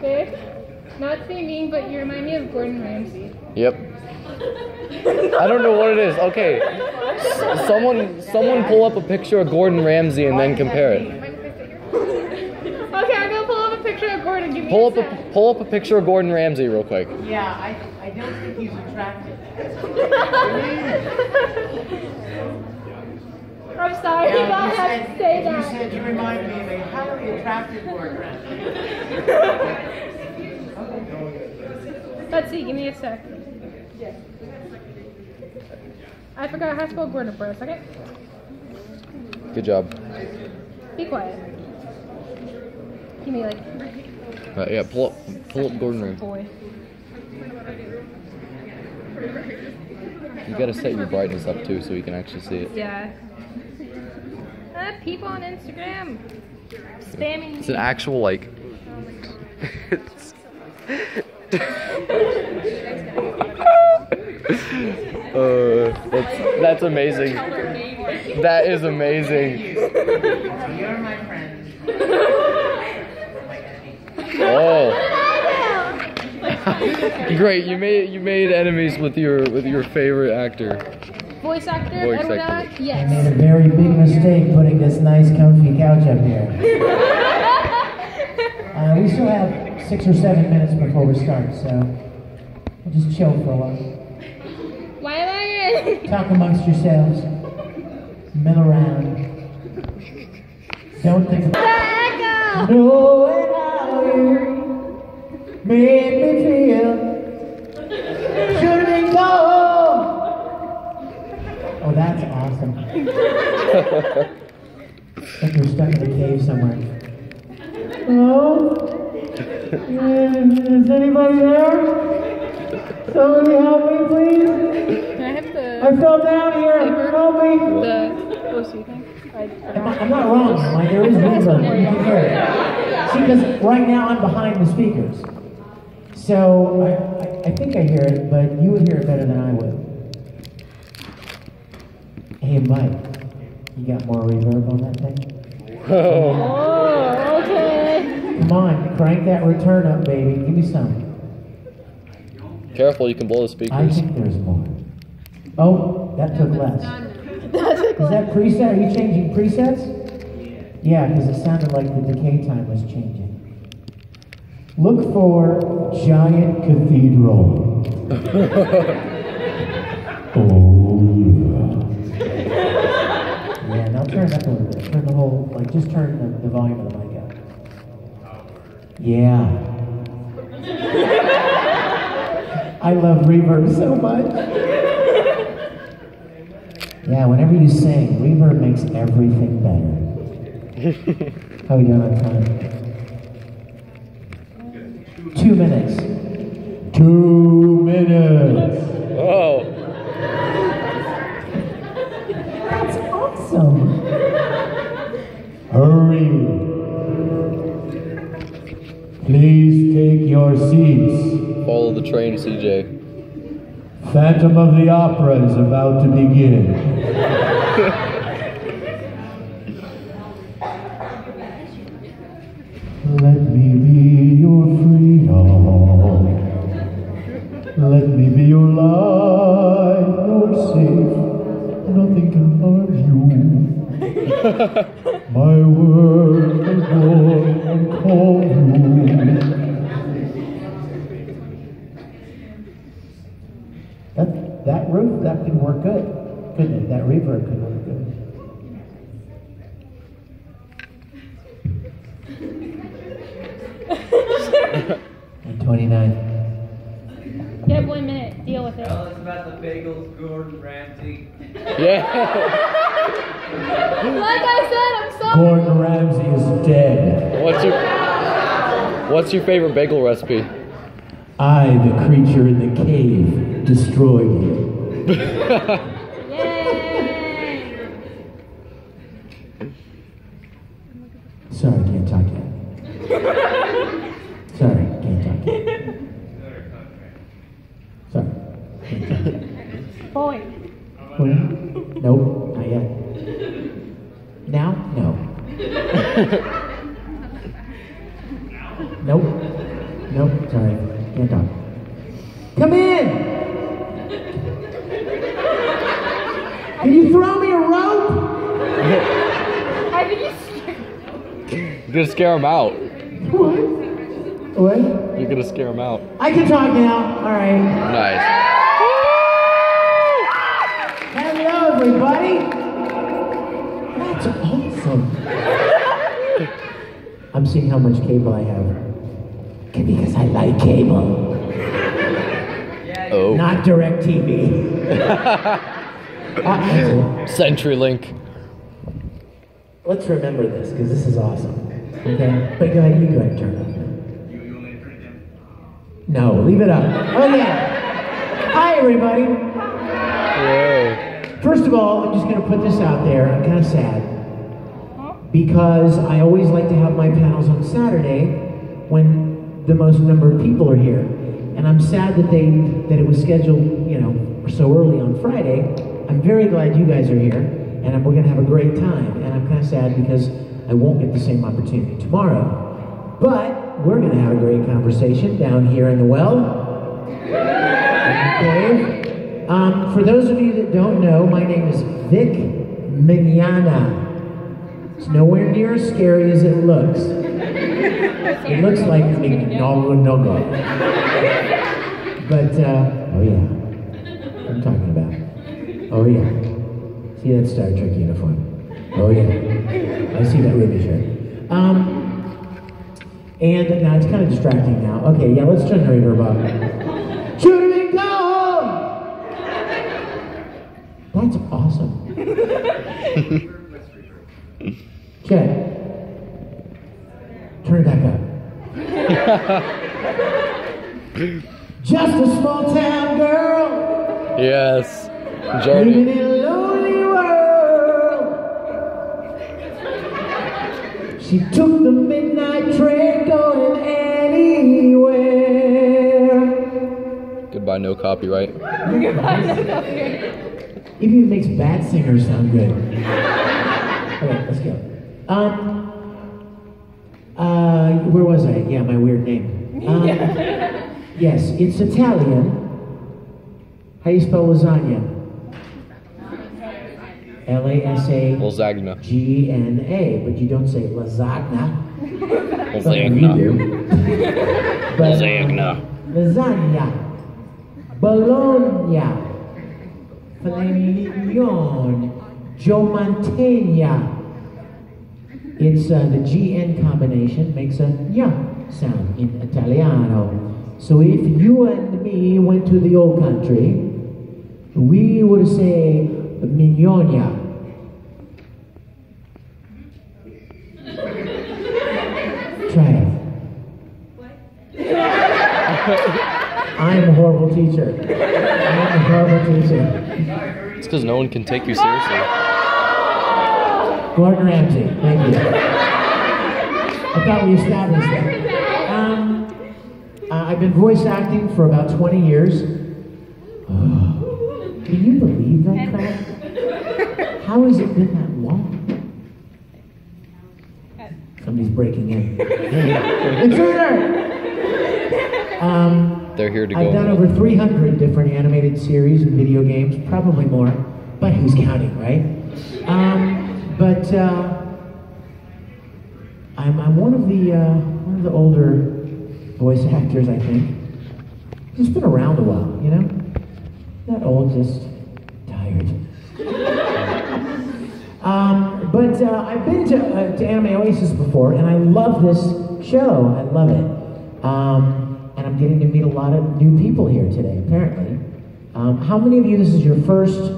Babe, not to be mean, but you remind me of Gordon Ramsay. Yep. I don't know what it is. Okay. Someone pull up a picture of Gordon Ramsay and then compare it. Okay, I'm gonna pull up a picture of Gordon. Give me Pull up a picture of Gordon Ramsay real quick. Yeah, I don't think he's attractive. I'm sorry, you gotta have to say that. You said you remind me of a highly attractive Gordon Ramsay. Let's see, give me a sec. I forgot how to spell Gordon for a second. Good job. Be quiet. Give me like Yeah, pull up Gordon Ramsay. boy. You gotta set your brightness up too so you can actually see it. Yeah. People on Instagram spamming. It's an actual like. That's amazing. That is amazing. You're my friend. Oh. Great, you made enemies with your favorite actor. Voice actor, Voice Edward actor. Alec? I Yes. made a very big mistake putting this nice comfy couch up here. We still have 6 or 7 minutes before we start, so we'll just chill for a while. Why am I in? Talk amongst yourselves. Mill around. Don't think about Echo! knowing how you made me feel. Should've been gone. Oh, that's awesome. Like you're stuck in a cave somewhere. Hello? Is anybody there? Somebody help me, please? Can I have the I fell down here. Help me. the OC thing? I'm not wrong. Like, there is reverb. You can hear it. See, because right now I'm behind the speakers. So I think I hear it, but you would hear it better than I would. Hey, Mike, you got more reverb on that thing? Oh, okay. Come on, crank that return up, baby. Give me some. Careful, you can blow the I speakers. think there's more. Oh, that took less. Is that preset? Are you changing presets? Yeah, because it sounded like the decay time was changing. Look for giant cathedral. Oh, yeah. Yeah, now turn it up a little bit. Turn the whole, like, just turn the volume of the mic up. Yeah. I love reverb so much. Yeah, whenever you sing, reverb makes everything better. How are we doing on time? 2 minutes. 2 minutes. Oh. That's awesome. Hurry. Please take your seats. Follow the train, CJ. Phantom of the Opera is about to begin. Let me be your freedom. Let me be your life. You're safe. Nothing can harm you. My word will go and call you. That roof, that could work good, couldn't it? That reverb could work good. And 29. You have 1 minute. Deal with it. Tell us about the bagels, Gordon Ramsay. Yeah. Like I said, I'm sorry. Gordon Ramsay is dead. What's your favorite bagel recipe? I, the creature in the cave, destroyed you. Yay! Sorry, can't talk yet. Sorry, can't talk yet. Sorry, can't talk yet. Boy. Nope, not yet. Now? No. Nope. Nope, sorry. Can't talk. Come in! Can you throw me a rope? I think You're gonna scare him out. What? What? You're gonna scare him out. I can talk now. All right. Nice. Hello, everybody. That's awesome. I'm seeing how much cable I have. Because I like cable. Oh. Not DirecTV. CenturyLink. Let's remember this, because this is awesome. Okay? But go ahead, you go ahead and turn it up. No, leave it up. Oh yeah. Hi, everybody. Whoa. First of all, I'm just going to put this out there. I'm kind of sad. Because I always like to have my panels on Saturday when the most number of people are here. And I'm sad that it was scheduled, you know, so early on Friday. I'm very glad you guys are here, and we're going to have a great time. And I'm kind of sad because I won't get the same opportunity tomorrow. But we're going to have a great conversation down here in the well. Okay. For those of you that don't know, my name is Vic Mignogna. It's nowhere near as scary as it looks. It looks like mignogna. But, oh yeah. I'm talking about. Oh yeah. See that Star Trek uniform? Oh yeah. I see that Ruby shirt. And now it's kind of distracting now. Okay, yeah, let's turn the reverb off. Shoot him and go! That's awesome. Check. Turn it back up. Just a small town girl. Yes. Living in a lonely world. She took the midnight train going anywhere. Goodbye, no copyright. It even makes bad singers sound good. Okay, let's go. Where was I? Yeah, my weird name. Yes, it's Italian. How do you spell lasagna? Lasagna. But you don't say lasagna. Lasagna. But, Lasagna. Lasagna. Bologna. Filet mignon. Joe Mantegna. It's the GN combination makes a nya sound in Italiano. So if you and me went to the old country, we would say mignogna. Try it. I'm a horrible teacher. I'm a horrible teacher. It's because no one can take you seriously. Gordon Ramsay, thank you. I thought we established that. I've been voice acting for about 20 years. Oh, can you believe that crap? How has it been that long? Somebody's breaking in. Intruder! They're here to go. I've done over 300 different animated series and video games, probably more, but who's counting, right? I'm one of the older voice actors, I think. Just been around a while, you know? Not old, just tired. I've been to Anime Oasis before, and I love this show. I love it. And I'm getting to meet a lot of new people here today, apparently. How many of you, this is your first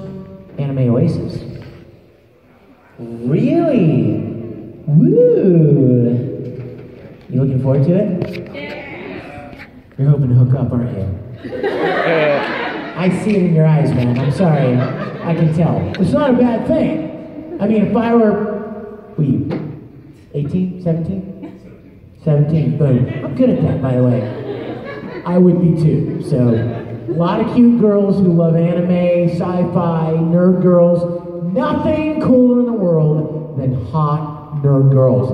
Anime Oasis? Really? Woo! You looking forward to it? Yeah. You're hoping to hook up, aren't you? I see it in your eyes, man. I'm sorry. I can tell. It's not a bad thing. I mean, if I were, what are you, 18, 17? 17, boom. I'm good at that, by the way. I would be too. So, a lot of cute girls who love anime, sci-fi, nerd girls. Nothing cooler in the world than hot nerd girls.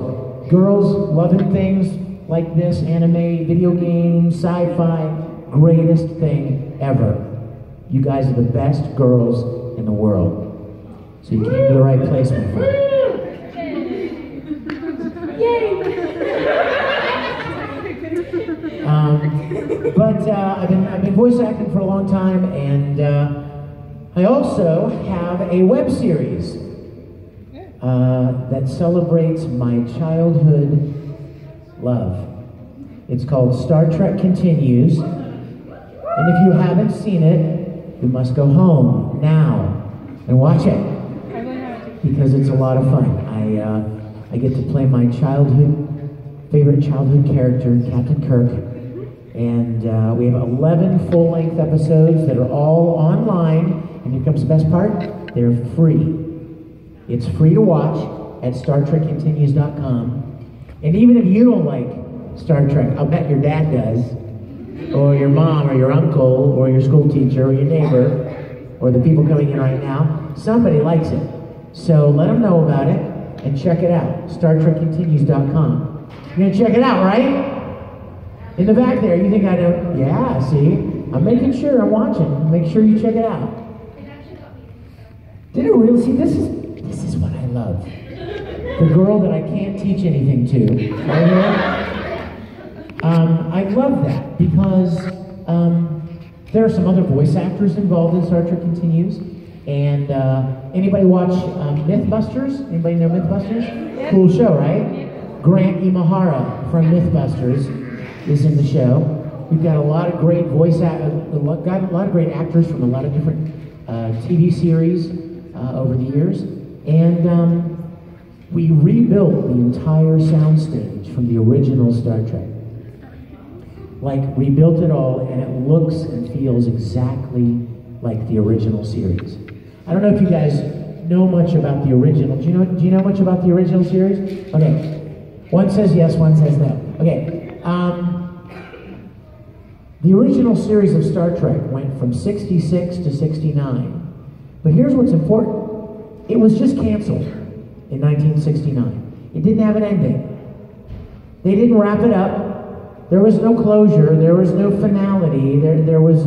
Girls loving things like this, anime, video games, sci-fi, greatest thing ever. You guys are the best girls in the world. So you came to the right place, my friend. I've been voice acting for a long time, and I also have a web series that celebrates my childhood love. It's called Star Trek Continues, and if you haven't seen it, you must go home now and watch it, because it's a lot of fun. I get to play my favorite childhood character, Captain Kirk, and we have 11 full-length episodes that are all online, and here comes the best part, they're free. It's free to watch at StarTrekContinues.com, and even if you don't like Star Trek, I'll bet your dad does, or your mom, or your uncle, or your school teacher, or your neighbor, or the people coming in right now, somebody likes it. So let them know about it, and check it out, StarTrekContinues.com. You're gonna check it out, right? In the back there, you think I don't? Yeah, see? I'm making sure I'm watching. Make sure you check it out. Did it really? See, this is what I love. The girl that I can't teach anything to. Right here. I love that because there are some other voice actors involved in Star Trek Continues. And anybody watch Mythbusters? Anybody know Mythbusters? Yeah. Cool show, right? Grant Imahara from Mythbusters is in the show. We've got a lot of great a lot of great actors from a lot of different TV series over the years, and we rebuilt the entire soundstage from the original Star Trek. Like, rebuilt it all, and it looks and feels exactly like the original series. I don't know if you guys know much about the original. Do you know much about the original series? Okay. One says yes, one says no. Okay. The original series of Star Trek went from 66 to 69. But here's what's important. It was just canceled in 1969. It didn't have an ending. They didn't wrap it up. There was no closure. There was no finality. There was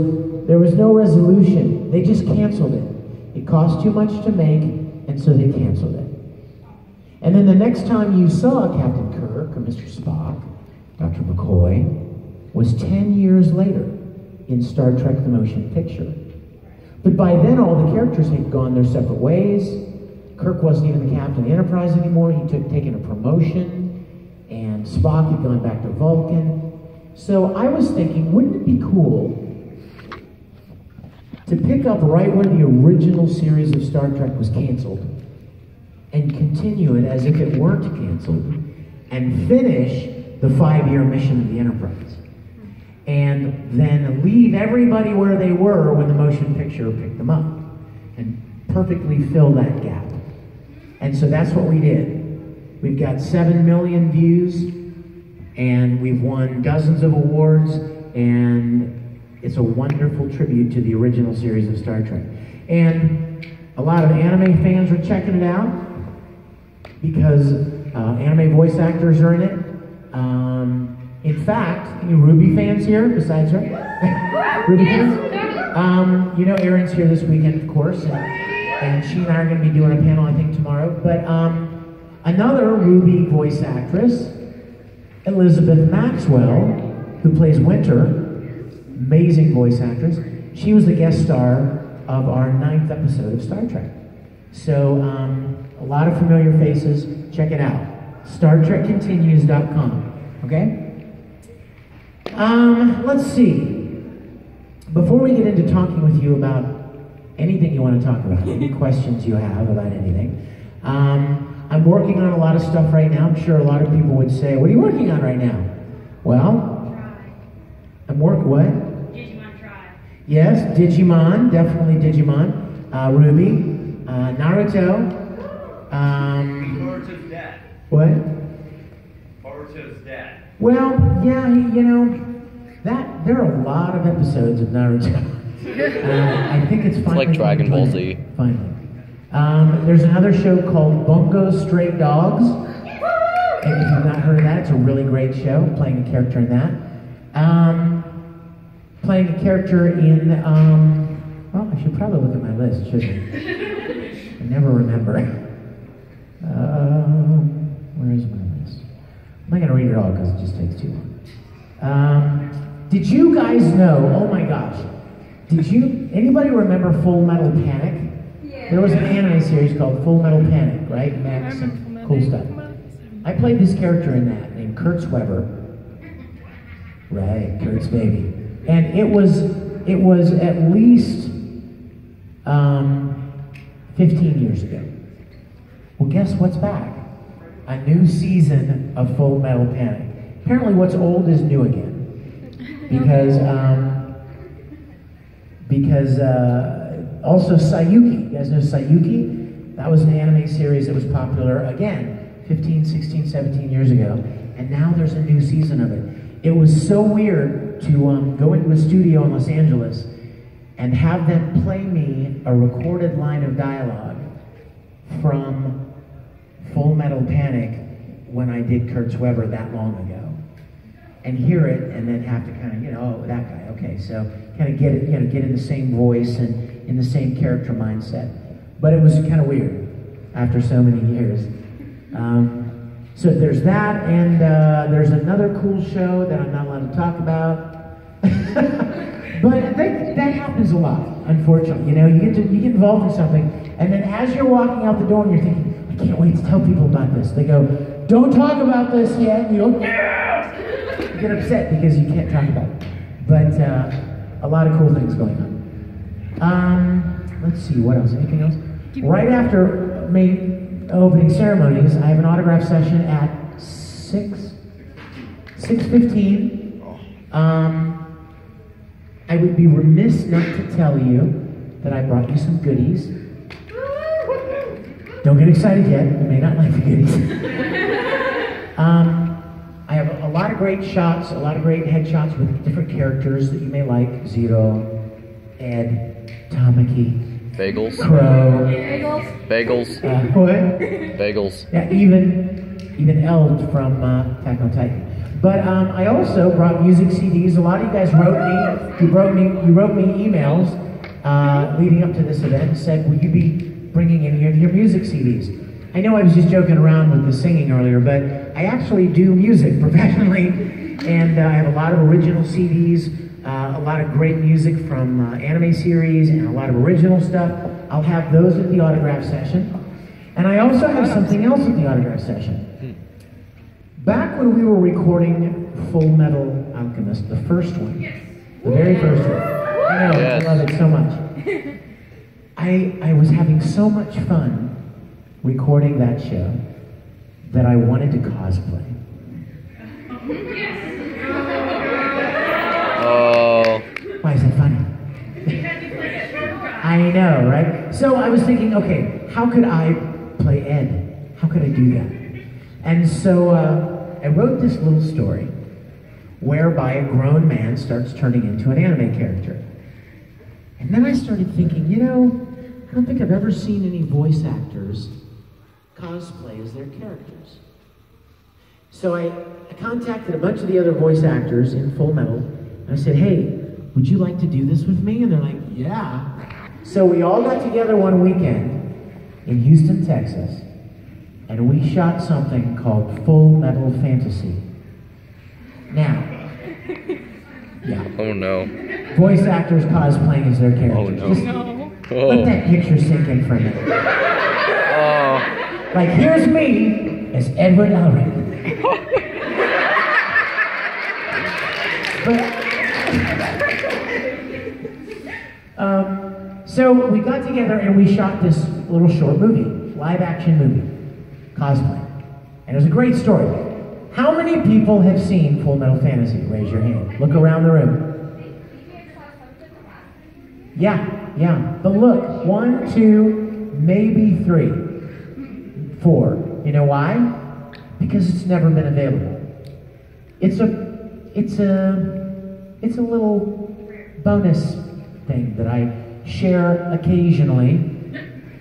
no resolution. They just canceled it. It cost too much to make, and so they canceled it. And then the next time you saw Captain Kirk or Mr. Spock, Dr. McCoy, was 10 years later in Star Trek the Motion Picture. But by then all the characters had gone their separate ways. Kirk wasn't even the captain of the Enterprise anymore. He'd taken a promotion, and Spock had gone back to Vulcan. So I was thinking, wouldn't it be cool to pick up right where the original series of Star Trek was canceled and continue it as if it weren't canceled and finish the 5-year mission of the Enterprise, and then leave everybody where they were when the motion picture picked them up, and perfectly fill that gap. And so that's what we did. We've got 7 million views, and we've won dozens of awards, and it's a wonderful tribute to the original series of Star Trek. And a lot of anime fans are checking it out, because anime voice actors are in it. In fact, any Ruby fans here besides her? Ruby fans? You know Erin's here this weekend, of course, and she and I are going to be doing a panel, I think, tomorrow. But another Ruby voice actress, Elizabeth Maxwell, who plays Winter, amazing voice actress, she was the guest star of our 9th episode of Star Trek. So, a lot of familiar faces. Check it out. StarTrekContinues.com. Okay? Let's see. Before we get into talking with you about anything you want to talk about, any questions you have about anything, I'm working on a lot of stuff right now. I'm sure a lot of people would say, what are you working on right now? Well, what? Digimon Tribe. Yes, Digimon, definitely Digimon. Ruby, Naruto. Boruto's dad. What? Boruto's dad. Well, yeah, there are a lot of episodes of Naruto. I think it's finally. It's like Dragon Ball Z. Finally. There's another show called Bungo Stray Dogs. If you've not heard of that, it's a really great show, playing a character in that. Playing a character in, well, I should probably look at my list, shouldn't I? I never remember. Where is my list? I'm not going to read it all because it just takes too long. Did you guys know, oh my gosh, anybody remember Full Metal Panic? Yeah. There was an anime series called Full Metal Panic, right? Max and cool stuff. I played this character in that named Kurt Sweber. Right, Kurt's baby. And it was at least 15 years ago. Well, guess what's back? A new season of Full Metal Panic. Apparently what's old is new again. Because also Sayuki. You guys know Sayuki? That was an anime series that was popular, again, 15, 16, 17 years ago. And now there's a new season of it. It was so weird to go into a studio in Los Angeles and have them play me a recorded line of dialogue from Full Metal Panic when I did Kurt Sweber that long ago. And hear it and then have to kind of, oh, that guy, okay. So kind of get it, get in the same voice and in the same character mindset. But it was kind of weird after so many years. So there's that, and there's another cool show that I'm not allowed to talk about. But that happens a lot, unfortunately. You get involved in something, and then as you're walking out the door and you're thinking, I can't wait to tell people about this. They go, don't talk about this yet. And you go, yes! You get upset because you can't talk about it. But a lot of cool things going on. Let's see, what else? Anything else? Right after main opening ceremonies, I have an autograph session at 6:15. I would be remiss not to tell you that I brought you some goodies. Don't get excited yet, you may not like the goodies. I have a lot of great shots, a lot of great headshots with different characters that you may like. Zero, Ed, Tamaki, Bagels. Crow. Bagels. What? Bagels. Yeah, even Eld from Attack on Titan. But I also brought music CDs. A lot of you guys wrote me emails leading up to this event and said, will you be bringing any of your music CDs? I know I was just joking around with the singing earlier, but I actually do music professionally, and I have a lot of original CDs, a lot of great music from anime series, and a lot of original stuff. I'll have those at the autograph session. And I also have something else at the autograph session. Back when we were recording Full Metal Alchemist, the first one, the very first one, I know, I love it so much. I was having so much fun recording that show that I wanted to cosplay. Oh. Why is that funny? I know, right? So I was thinking, okay, how could I play Ed? How could I do that? And so I wrote this little story whereby a grown man starts turning into an anime character. And then I started thinking, I don't think I've ever seen any voice actors cosplay as their characters. So I contacted a bunch of the other voice actors in Full Metal, and I said, hey, would you like to do this with me? And they're like, yeah. So we all got together one weekend in Houston, Texas, and we shot something called Full Metal Fantasy. Now, yeah. Oh no. Voice actors cosplaying as their characters. Oh no. Just let that picture sink in for a minute. Oh. Like, here's me as Edward Elric. So we got together and we shot this little short movie, live action movie, cosplay. And it was a great story. How many people have seen Full Metal Fantasy? Raise your hand. Look around the room. Yeah. But look, 1, 2, maybe 3, 4. You know why? Because it's never been available. It's a little bonus thing that I share occasionally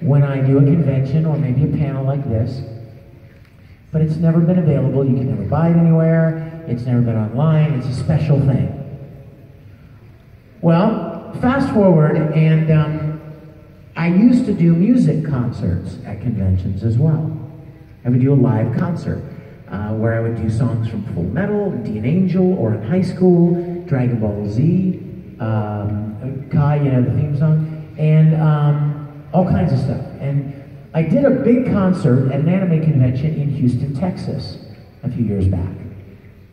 when I do a convention or maybe a panel like this. but it's never been available. You can never buy it anywhere. It's never been online. It's a special thing. Well, fast forward, and I used to do music concerts at conventions as well. I would do a live concert where I would do songs from Full Metal, Dean Angel, or in high school, Dragon Ball Z, Kai, you know, the theme song, and all kinds of stuff. And I did a big concert at an anime convention in Houston, Texas, a few years back.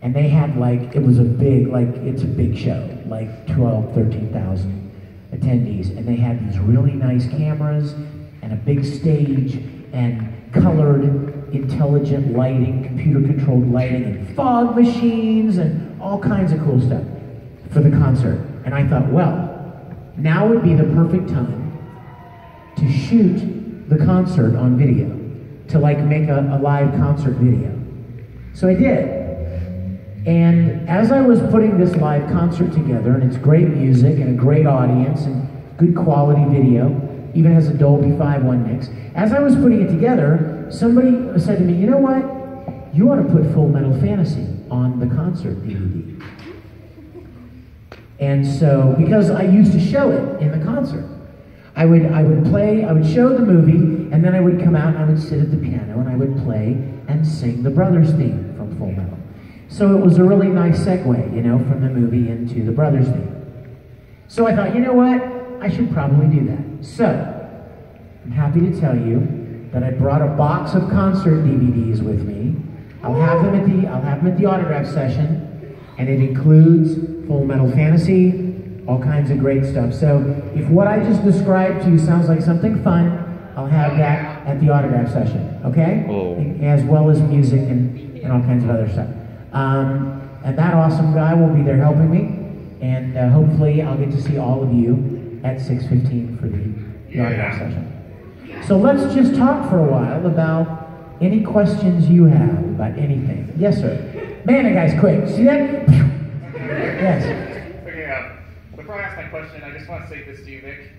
And they had like, it was a big, like, it's a big show, like 12, 13,000 attendees. And they had these really nice cameras and a big stage and colored, intelligent lighting, computer-controlled lighting, and fog machines, and all kinds of cool stuff for the concert. And I thought, well, now would be the perfect time to shoot the concert on video, to like make a live concert video. So I did. And as I was putting this live concert together, and it's great music and a great audience and good quality video, even has a Dolby 5.1 mix, as I was putting it together, somebody said to me, you know what? You ought to put Full Metal Fantasy on the concert DVD. And so, because I used to show it in the concert, I would show the movie, and then I would come out and I would sit at the piano and I would play and sing the Brothers theme from Full Metal. So it was a really nice segue, you know, from the movie into the Brothers theme. So I thought, you know what? I should probably do that. So, I'm happy to tell you that I brought a box of concert DVDs with me. I'll have them at the autograph session, and it includes Full Metal Fantasy, all kinds of great stuff. So if what I just described to you sounds like something fun, I'll have that at the autograph session, okay? Oh. As well as music and all kinds of other stuff. And that awesome guy will be there helping me, and hopefully I'll get to see all of you at 6:15 for the autograph session. So let's just talk for a while about any questions you have about anything. Yes, sir. Man, that guy's quick. See that? Yes. Before I ask my question, I just want to say this to you, Vic.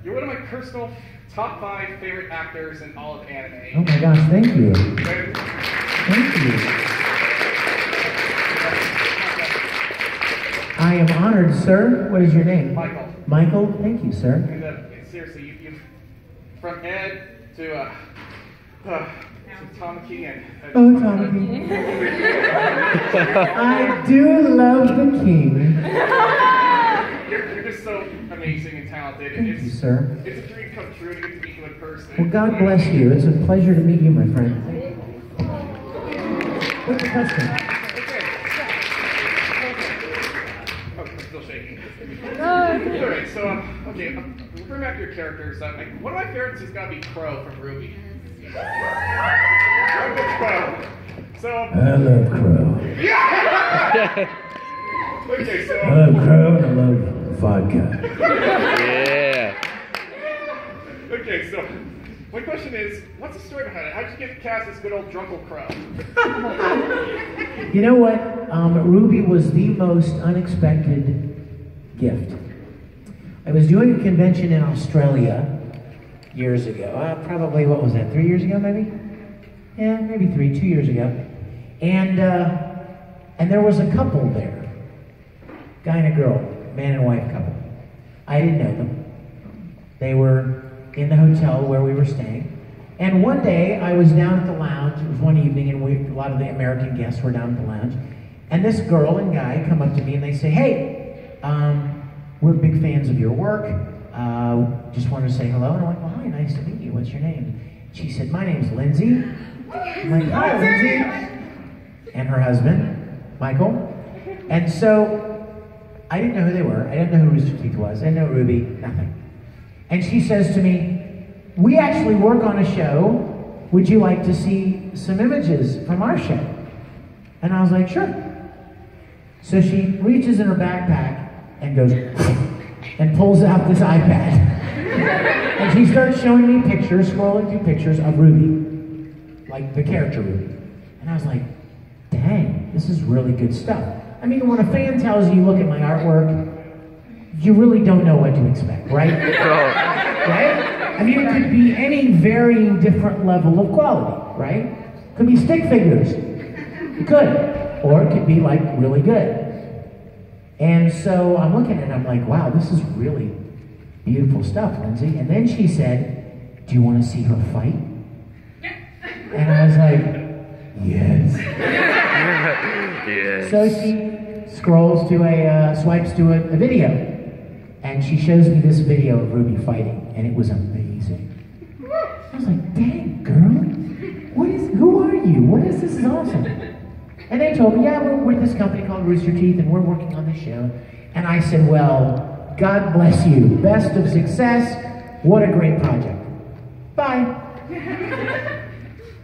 You're one of my personal top 5 favorite actors in all of anime. Oh my gosh, thank you. Thank you. I am honored, sir. What is your name? Michael. Michael, thank you, sir. And seriously, you from Ed to Tamaki and... Oh, Tamaki. I do love the king. You're just so amazing and talented. And Thank you, sir. It's a dream come true to get to meet you in person. Well, God bless you. It's a pleasure to meet you, my friend. What's the question? Okay. Oh, I'm still shaking. Alright, so, okay, bring back your characters. One of my favorites has got to be Crow from Ruby. Crow. So, I love Crow. Yeah! Okay, so... I love Crow and I love vodka. Yeah. Okay, so my question is, what's the story behind it? How'd you get cast as good old Drunkle Crow? You know what? Ruby was the most unexpected gift. I was doing a convention in Australia years ago. Probably, what was that, 3 years ago maybe? Yeah, maybe 2 years ago. And there was a couple there. Guy and a girl, man and wife couple. I didn't know them. They were in the hotel where we were staying. And one day, I was down at the lounge. It was one evening, and a lot of the American guests were down at the lounge. And this girl and guy come up to me, and they say, hey, we're big fans of your work. Just wanted to say hello. And I'm like, well, hi, nice to meet you. What's your name? She said, my name's Lindsay. I'm like, hi, Lindsay. And her husband, Michael. And so, I didn't know who they were. I didn't know who Rooster Teeth was. I didn't know Ruby, nothing. And she says to me, we actually work on a show. Would you like to see some images from our show? And I was like, sure. So she reaches in her backpack and goes, and pulls out this iPad. And she starts showing me pictures, scrolling through pictures of Ruby. Like the character Ruby. And I was like, dang, this is really good stuff. I mean, when a fan tells you, look at my artwork, you really don't know what to expect, right? Right? I mean, it could be any varying different level of quality, right? Could be stick figures. It could. Or it could be like really good. And so I'm looking at it and I'm like, wow, this is really beautiful stuff, Lindsay. And then she said, do you want to see her fight? And I was like, yes. Yes. So she scrolls to swipes to a video. And she shows me this video of Ruby fighting. And it was amazing. I was like, dang, girl. Who are you? What is this? Is awesome. And they told me, yeah, we're with this company called Rooster Teeth, and we're working on this show. And I said, well, God bless you. Best of success. What a great project. Bye.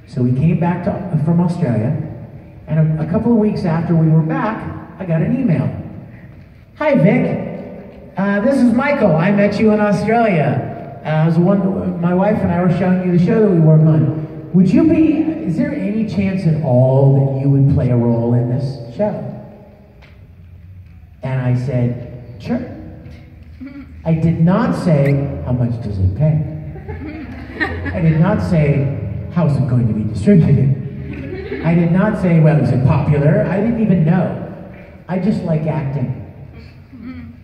So we came back from Australia, and a couple of weeks after we were back, I got an email. Hi, Vic. This is Michael. I met you in Australia. My wife and I were showing you the show that we work on. Is there any chance at all that you would play a role in this show? And I said, sure. I did not say, how much does it pay? I did not say, how is it going to be distributed? I did not say, well, is it popular? I didn't even know. I just like acting.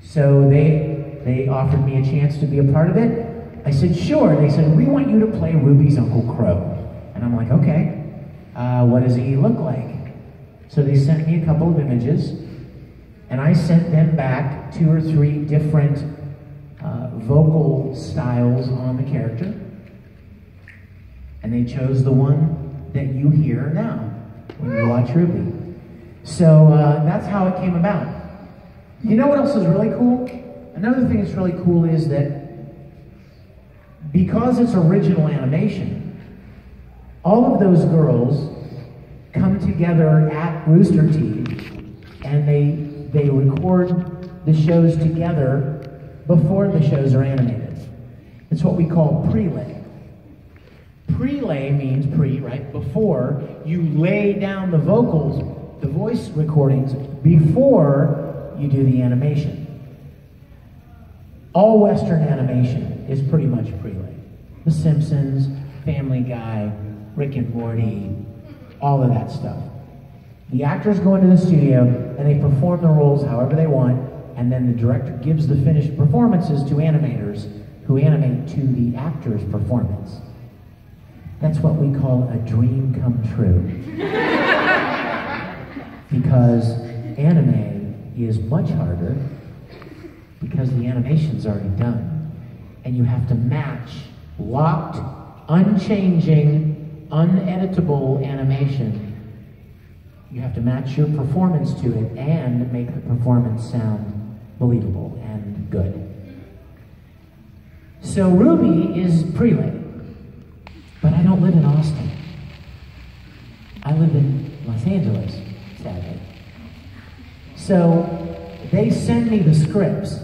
So they offered me a chance to be a part of it. I said, sure. They said, we want you to play Ruby's Uncle Crow. And I'm like, okay, what does he look like? So they sent me a couple of images, and I sent them back 2 or 3 different vocal styles on the character. And they chose the one that you hear now when you watch Ruby. So that's how it came about. You know what else is really cool? Another thing that's really cool is that because it's original animation, all of those girls come together at Rooster Teeth and they record the shows together before the shows are animated. It's what we call prelay. Prelay means right? Before you lay down the vocals, the voice recordings, before you do the animation. All Western animation is pretty much prelay. The Simpsons, Family Guy, Rick and Morty, all of that stuff. The actors go into the studio and they perform the roles however they want, and then the director gives the finished performances to animators who animate to the actor's performance. That's what we call a dream come true. Because anime is much harder because the animation's already done. And you have to match locked, unchanging, uneditable animation. You have to match your performance to it and make the performance sound believable and good. So Ruby is prelay, but I don't live in Austin. I live in Los Angeles, sadly. So they send me the scripts,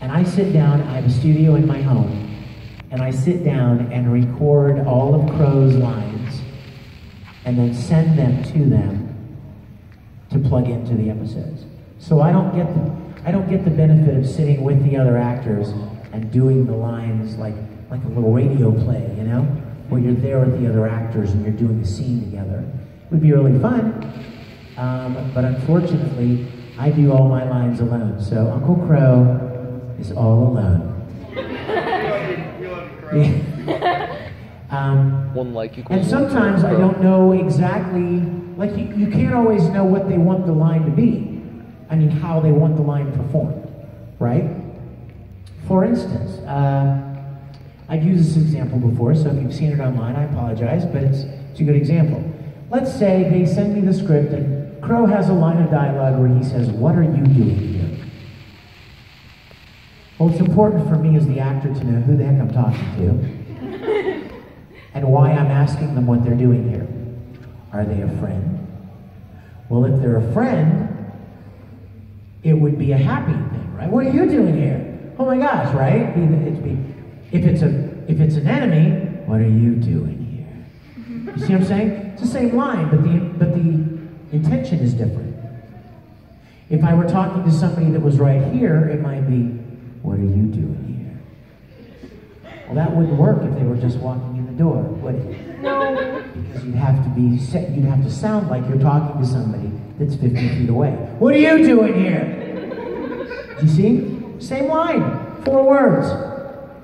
and I sit down. I have a studio in my home. And I sit down and record all of Crow's lines and then send them to them to plug into the episodes. So I don't get the benefit of sitting with the other actors and doing the lines like a little radio play, you know, where you're there with the other actors and you're doing the scene together. It would be really fun, but unfortunately, I do all my lines alone. So Uncle Crow is all alone. One like equals. And sometimes I don't know exactly, like you can't always know what they want the line to be. I mean, how they want the line performed, right? For instance, I've used this example before, so if you've seen it online, I apologize, but it's a good example. Let's say they send me the script and Crow has a line of dialogue where he says, "What are you doing here?" Well, it's important for me as the actor to know who the heck I'm talking to and why I'm asking them what they're doing here. Are they a friend? Well, if they're a friend, it would be a happy thing, right? What are you doing here? Oh my gosh, right? If it's an enemy, what are you doing here? You see what I'm saying? It's the same line, but the intention is different. If I were talking to somebody that was right here, it might be, what are you doing here? Well, that wouldn't work if they were just walking in the door, would it? No. Because you'd have to sound like you're talking to somebody that's 50 feet away. What are you doing here? Do you see? Same line, 4 words.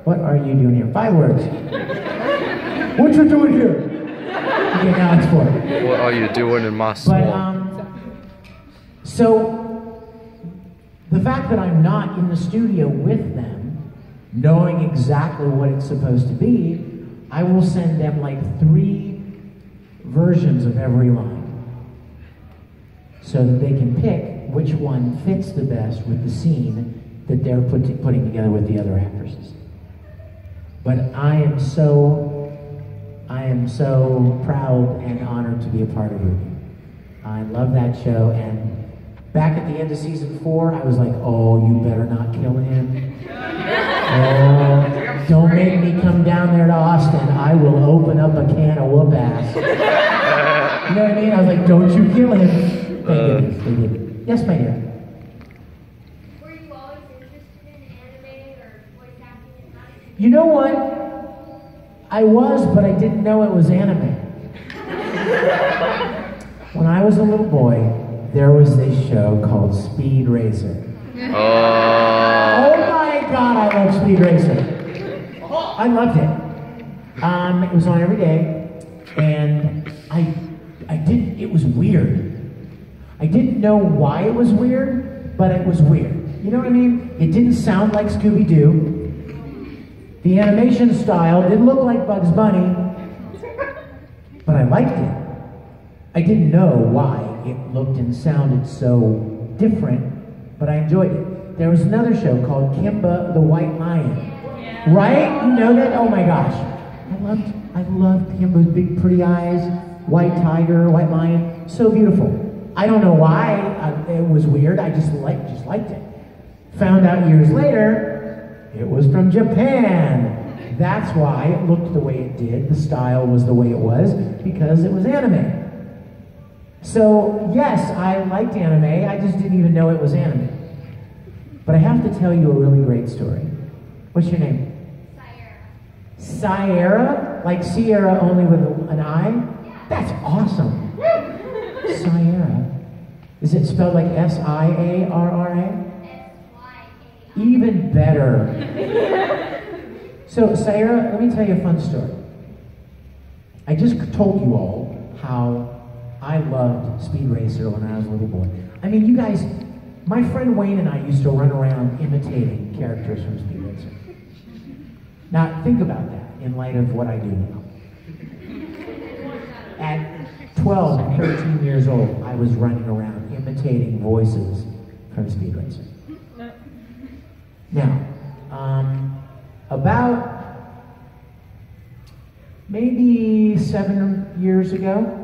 What are you doing here? 5 words. What you doing here? Okay, now it's 4. What are you doing in my But, swamp? so, the fact that I'm not in the studio with them, knowing exactly what it's supposed to be, I will send them like 3 versions of every line. So that they can pick which one fits the best with the scene that they're putting together with the other actresses. But I am so proud and honored to be a part of Ruby. I love that show, and back at the end of season 4, I was like, oh, you better not kill him. Oh, don't make me come down there to Austin. I will open up a can of whoop ass. You know what I mean? I was like, don't you kill him. They did. Yes, my dear. Were you always interested in anime or voice acting, and how did you? You know what? I was, but I didn't know it was anime. When I was a little boy, there was this show called Speed Racer. Oh my God, I love Speed Racer. I loved it. It was on every day, and it was weird. I didn't know why it was weird, but it was weird. You know what I mean? It didn't sound like Scooby-Doo. The animation style didn't look like Bugs Bunny, but I liked it. I didn't know why it looked and sounded so different, but I enjoyed it. There was another show called Kimba the White Lion. Yeah. Right? You know that? Oh my gosh. I loved Kimba's big pretty eyes, white tiger, white lion. So beautiful. I don't know why it was weird. I just liked it. Found out years later, it was from Japan. That's why it looked the way it did. The style was the way it was, because it was anime. So, yes, I liked anime. I just didn't even know it was anime. But I have to tell you a really great story. What's your name? Sierra? Like Sierra, only with an I? That's awesome. Sierra. Is it spelled like S-I-A-R-R-A? Even better. So, Sierra, let me tell you a fun story. I just told you all how I loved Speed Racer when I was a little boy. I mean, you guys, my friend Wayne and I used to run around imitating characters from Speed Racer. Now, think about that in light of what I do now. At 12 and 13 years old, I was running around imitating voices from Speed Racer. Now, about maybe 7 years ago,